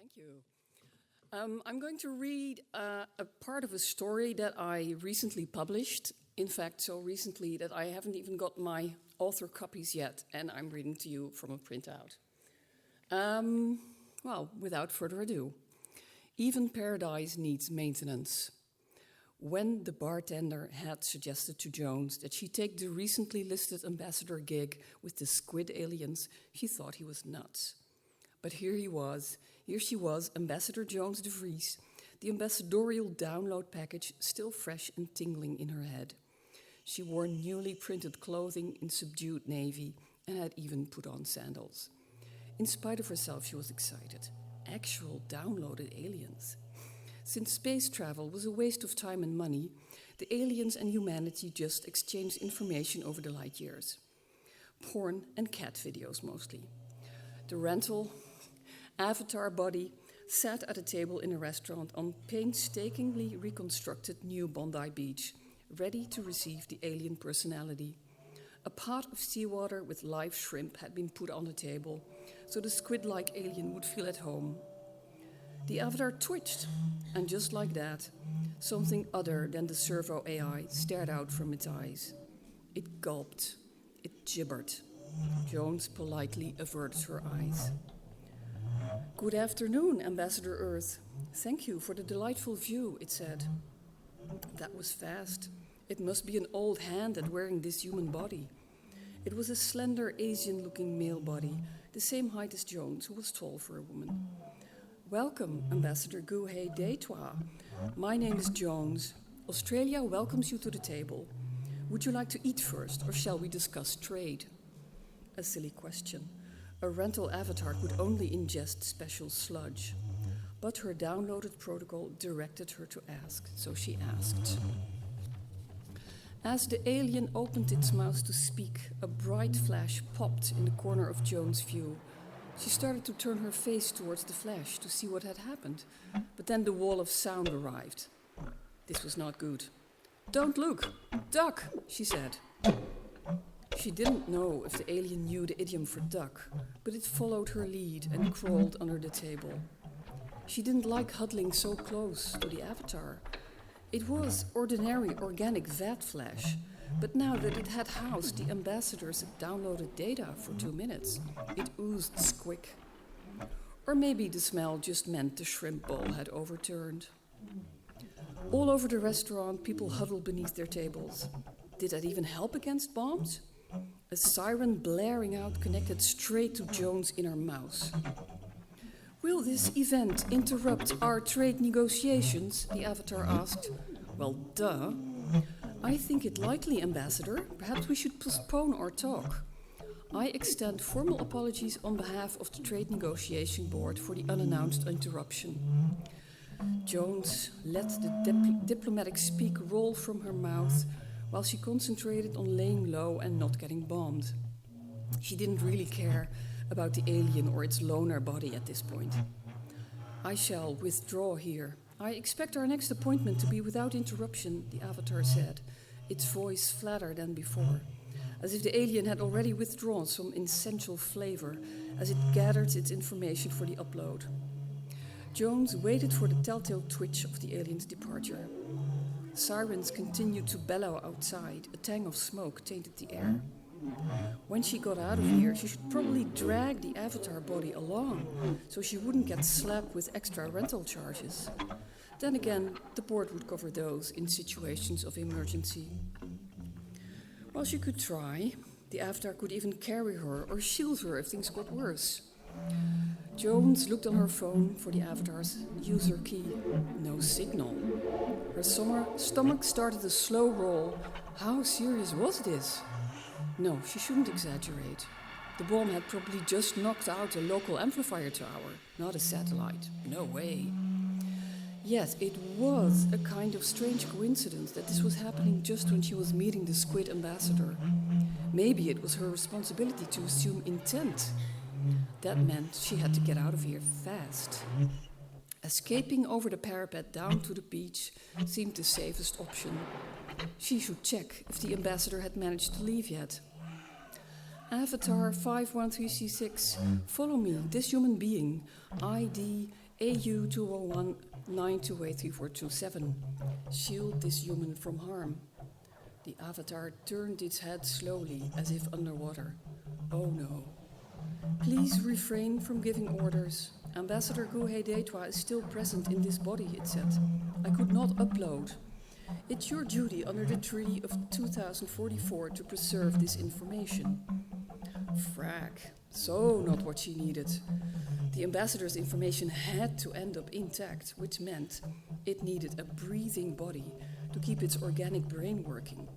Thank you. I'm going to read a part of a story that I recently published. In fact, so recently that I haven't even got my author copies yet, and I'm reading to you from a printout. Well, without further ado, even paradise needs maintenance. When the bartender had suggested to Jones that she take the recently listed ambassador gig with the squid aliens, she thought he was nuts. But here she was, Ambassador Jones de Vries, the ambassadorial download package still fresh and tingling in her head. She wore newly printed clothing in subdued navy and had even put on sandals. In spite of herself, she was excited. Actual downloaded aliens. Since space travel was a waste of time and money, the aliens and humanity just exchanged information over the light years. Porn and cat videos mostly. The rental avatar body sat at a table in a restaurant on painstakingly reconstructed New Bondi Beach, ready to receive the alien personality. A pot of seawater with live shrimp had been put on the table, so the squid-like alien would feel at home. The avatar twitched, and just like that, something other than the servo AI stared out from its eyes. It gulped. It gibbered. Jones politely averted her eyes. "Good afternoon, Ambassador Earth. Thank you for the delightful view," it said. That was fast. It must be an old hand at wearing this human body. It was a slender, Asian-looking male body, the same height as Jones, who was tall for a woman. "Welcome, Ambassador Guhe Deitois. My name is Jones. Australia welcomes you to the table. Would you like to eat first, or shall we discuss trade?" A silly question. A rental avatar could only ingest special sludge. But her downloaded protocol directed her to ask, so she asked. As the alien opened its mouth to speak, a bright flash popped in the corner of Jones' view. She started to turn her face towards the flash to see what had happened, but then the wall of sound arrived. This was not good. "Don't look! Duck!" she said. She didn't know if the alien knew the idiom for duck, but it followed her lead and crawled under the table. She didn't like huddling so close to the avatar. It was ordinary organic vat flesh, but now that it had housed the ambassador's downloaded data for 2 minutes, it oozed squick. Or maybe the smell just meant the shrimp bowl had overturned. All over the restaurant, people huddled beneath their tables. Did that even help against bombs? A siren blaring out connected straight to Jones' inner mouse. "Will this event interrupt our trade negotiations?" the avatar asked. "Well, duh. I think it likely, Ambassador. Perhaps we should postpone our talk. I extend formal apologies on behalf of the Trade Negotiation Board for the unannounced interruption." Jones let the diplomatic speak roll from her mouth while she concentrated on laying low and not getting bombed. She didn't really care about the alien or its loner body at this point. "I shall withdraw here. I expect our next appointment to be without interruption," the avatar said, its voice flatter than before, as if the alien had already withdrawn some essential flavor as it gathered its information for the upload. Jones waited for the telltale twitch of the alien's departure. Sirens continued to bellow outside. A tang of smoke tainted the air. When she got out of here, she should probably drag the avatar body along so she wouldn't get slapped with extra rental charges. Then again, the board would cover those in situations of emergency. Well, she could try. The avatar could even carry her or shield her if things got worse. Jones looked on her phone for the avatar's user key. No signal. Her stomach started a slow roll. How serious was this? No, she shouldn't exaggerate. The bomb had probably just knocked out a local amplifier tower, not a satellite. No way. Yet it was a kind of strange coincidence that this was happening just when she was meeting the squid ambassador. Maybe it was her responsibility to assume intent. That meant she had to get out of here fast. Escaping over the parapet down to the beach seemed the safest option. She should check if the ambassador had managed to leave yet. "Avatar 513C6, follow me, this human being, ID AU 201-9283427. Shield this human from harm. The avatar turned its head slowly, as if underwater. Oh no. Please refrain from giving orders. Ambassador Guhe Detwa is still present in this body, it said. I could not upload. It's your duty under the Treaty of 2044 to preserve this information. Frack. So not what she needed. The ambassador's information had to end up intact, which meant it needed a breathing body to keep its organic brain working.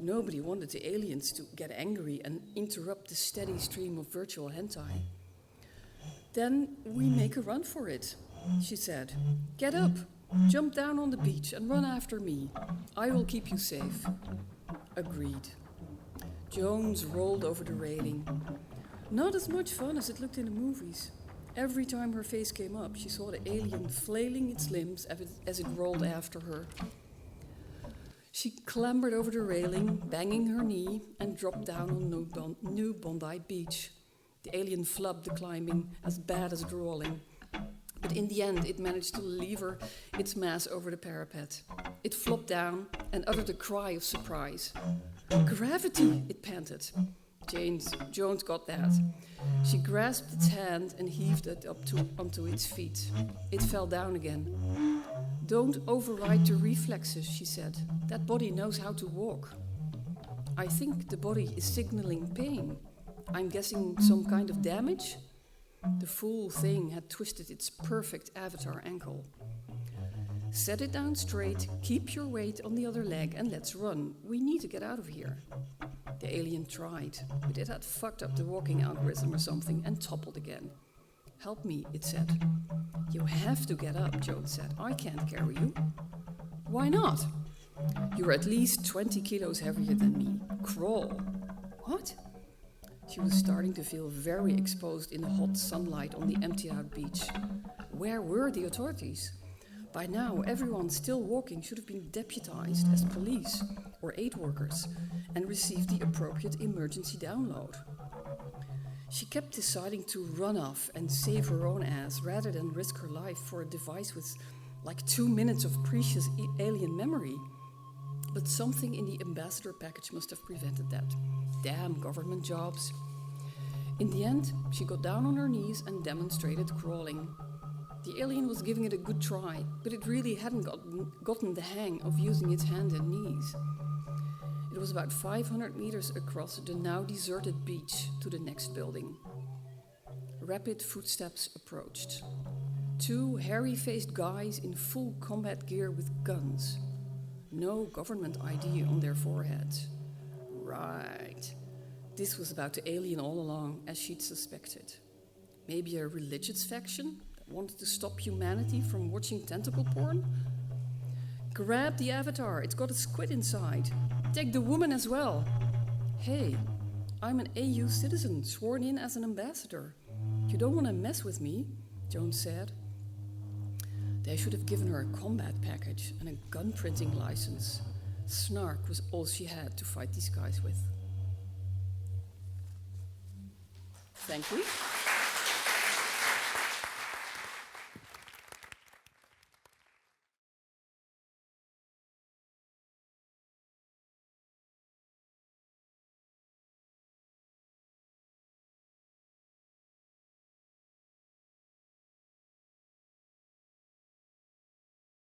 Nobody wanted the aliens to get angry and interrupt the steady stream of virtual hentai. Then we make a run for it, she said. Get up, jump down on the beach and run after me. I will keep you safe. Agreed. Jones rolled over the railing. Not as much fun as it looked in the movies. Every time her face came up, she saw the alien flailing its limbs as it rolled after her. She clambered over the railing, banging her knee, and dropped down on New Bondi Beach. The alien flubbed the climbing, as bad as drawling. But in the end, it managed to lever its mass over the parapet. It flopped down and uttered a cry of surprise. Gravity, it panted. Jones got that. She grasped its hand and heaved it up onto its feet. It fell down again. Don't override the reflexes, she said. That body knows how to walk. I think the body is signaling pain. I'm guessing some kind of damage? The fool thing had twisted its perfect avatar ankle. Set it down straight, keep your weight on the other leg, and let's run. We need to get out of here. The alien tried, but it had fucked up the walking algorithm or something and toppled again. Help me, it said. You have to get up, Jones said. I can't carry you. Why not? You're at least 20 kilos heavier than me. Crawl. What? She was starting to feel very exposed in the hot sunlight on the emptied-out beach. Where were the authorities? By now, everyone still walking should have been deputized as police or aid workers and received the appropriate emergency download. She kept deciding to run off and save her own ass rather than risk her life for a device with like 2 minutes of precious alien memory. But something in the ambassador package must have prevented that. Damn government jobs. In the end, she got down on her knees and demonstrated crawling. The alien was giving it a good try, but it really hadn't gotten the hang of using its hands and knees. It was about 500 meters across the now deserted beach to the next building. Rapid footsteps approached. 2 hairy-faced guys in full combat gear with guns. No government ID on their foreheads. Right. This was about the alien all along, as she'd suspected. Maybe a religious faction that wanted to stop humanity from watching tentacle porn? Grab the avatar, it's got a squid inside. Take the woman as well. Hey, I'm an AU citizen, sworn in as an ambassador. You don't want to mess with me, Jones said. They should have given her a combat package and a gun printing license. Snark was all she had to fight these guys with. Thank you.